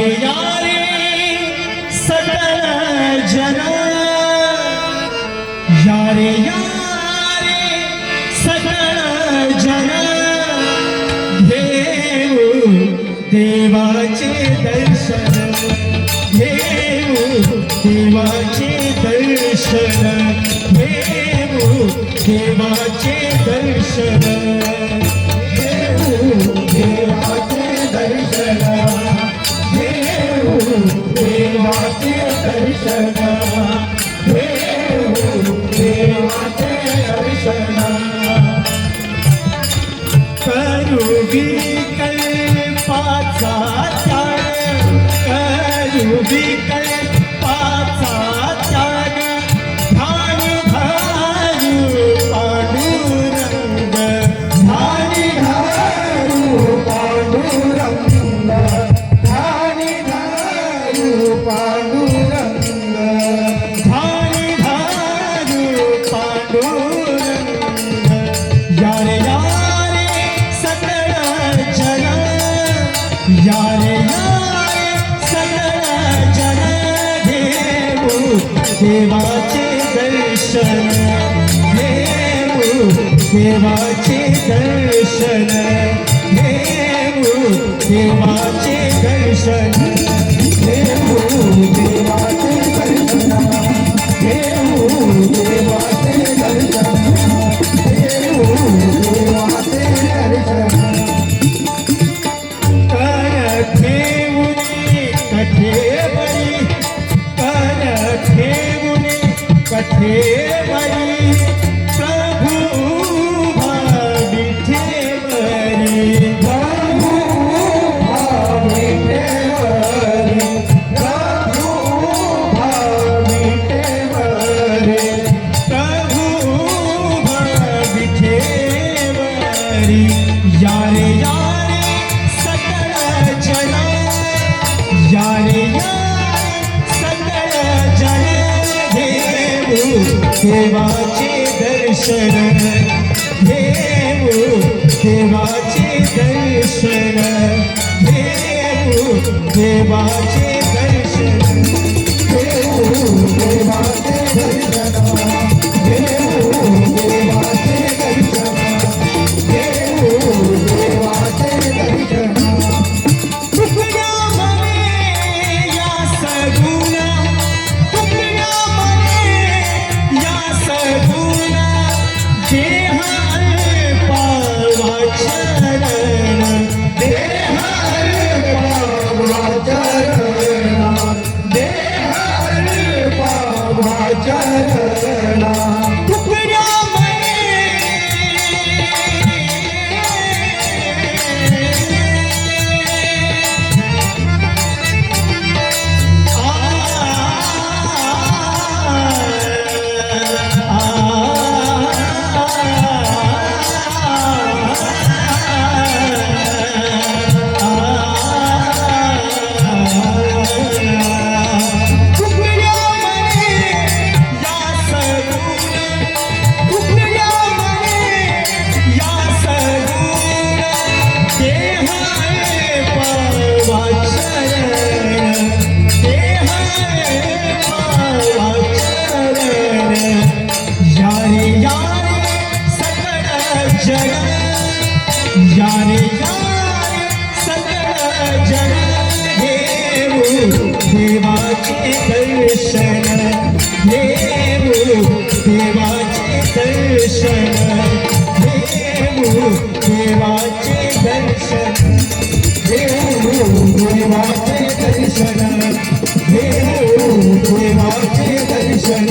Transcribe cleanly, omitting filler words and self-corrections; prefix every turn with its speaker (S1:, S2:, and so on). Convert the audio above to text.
S1: यारे सकल जन यारे सकल जन घेऊ देवाचे दर्शन घेऊ देवाचे दर्शन घेऊ देवाचे दर्शन घेऊ देवाचे दर्शन घेऊ देवाचे दर्शन घेऊ देवाचे दर्शन करू विकल्पाचा त्याग करू विकल्पाचा त्याग ध्यान धरू पांडुरंग ध्यान धरू पांडुरंग ध्यान धरू पांडुरंग ध्यान धरू पांडुरंग यारे यारे सकल जन घेऊ देवाचे दर्शन घेऊ देवाचे दर्शन घेऊ देवाचे दर्शन घेऊ देवाचे दर्शन घेऊ देवाचे दर्शन घेऊ देवाचे दर्शन कठेवरी प्रभु विठेवरी प्रभु विठेवरी प्रभु विठेवरी प्रभु विठेवरी यारे सकल जन यारे सकल जन देवाचे दर्शन घेऊ देवाचे दर्शन घेऊ देवाचे दर्शन घेऊ देवाचे दर्शन घेऊ देवाचे दर्शन घेऊ देवाचे दर्शन तुकड्या मने या सगुणा तुकड्या देह अल्पावाचरण देह अल्पावाचरण देह अल्पावाचरण तुकड्या यारे सकल जन घेऊ देवाचे दर्शन घेऊ देवाचे दर्शन घेऊ देवाचे दर्शन घेऊ देवाचे दर्शन घेऊ देवाचे दर्शन